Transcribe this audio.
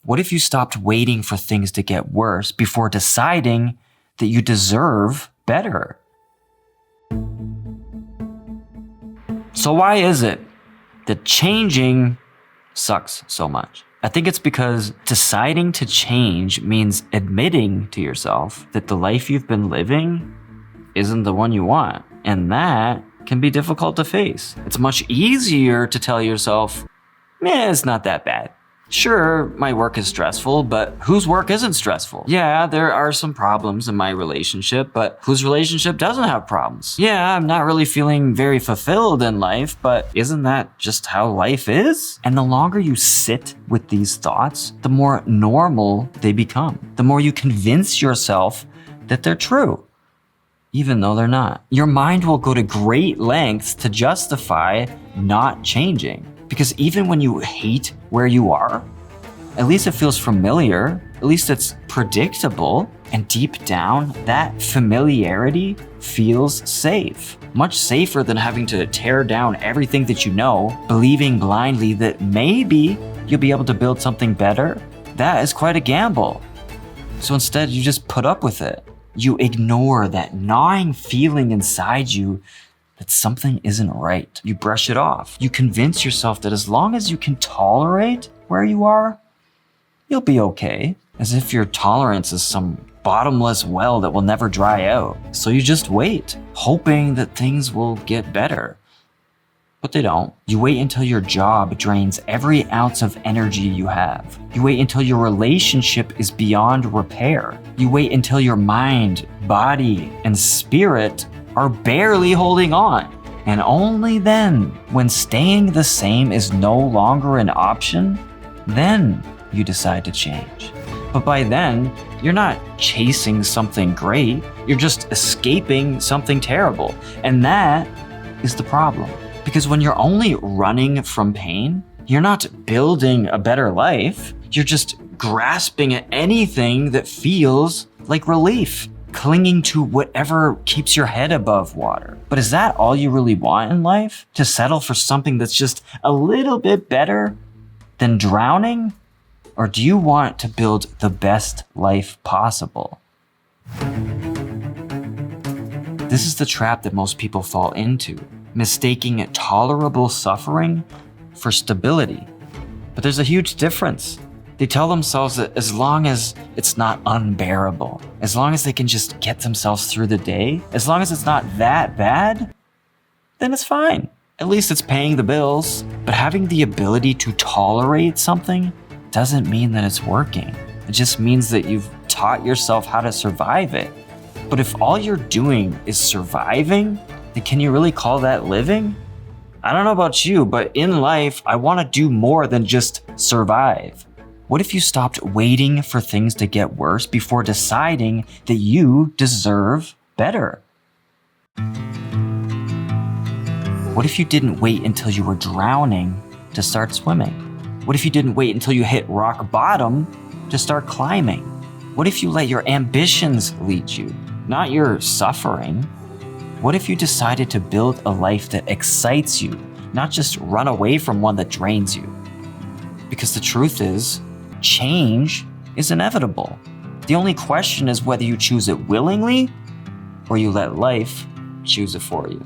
What if you stopped waiting for things to get worse before deciding that you deserve better? So why is it that changing sucks so much? I think it's because deciding to change means admitting to yourself that the life you've been living isn't the one you want. And that can be difficult to face. It's much easier to tell yourself, it's not that bad. Sure, my work is stressful, but whose work isn't stressful? Yeah, there are some problems in my relationship, but whose relationship doesn't have problems? Yeah, I'm not really feeling very fulfilled in life, but isn't that just how life is? And the longer you sit with these thoughts, the more normal they become. The more you convince yourself that they're true, even though they're not. Your mind will go to great lengths to justify not changing. Because even when you hate where you are, at least it feels familiar, at least it's predictable, and deep down, that familiarity feels safe. Much safer than having to tear down everything that you know, believing blindly that maybe you'll be able to build something better. That is quite a gamble. So instead, you just put up with it. You ignore that gnawing feeling inside you that something isn't right. You brush it off. You convince yourself that as long as you can tolerate where you are, you'll be okay. As if your tolerance is some bottomless well that will never dry out. So you just wait, hoping that things will get better. But they don't. You wait until your job drains every ounce of energy you have. You wait until your relationship is beyond repair. You wait until your mind, body, and spirit are barely holding on. And only then, when staying the same is no longer an option, then you decide to change. But by then, you're not chasing something great, you're just escaping something terrible. And that is the problem. Because when you're only running from pain, you're not building a better life, you're just grasping at anything that feels like relief, clinging to whatever keeps your head above water. But is that all you really want in life? To settle for something that's just a little bit better than drowning? Or do you want to build the best life possible? This is the trap that most people fall into, mistaking tolerable suffering for stability. But there's a huge difference. They tell themselves that as long as it's not unbearable, as long as they can just get themselves through the day, as long as it's not that bad, then it's fine. At least it's paying the bills. But having the ability to tolerate something doesn't mean that it's working. It just means that you've taught yourself how to survive it. But if all you're doing is surviving, then can you really call that living? I don't know about you, but in life, I want to do more than just survive. What if you stopped waiting for things to get worse before deciding that you deserve better? What if you didn't wait until you were drowning to start swimming? What if you didn't wait until you hit rock bottom to start climbing? What if you let your ambitions lead you, not your suffering? What if you decided to build a life that excites you, not just run away from one that drains you? Because the truth is, change is inevitable. The only question is whether you choose it willingly or you let life choose it for you.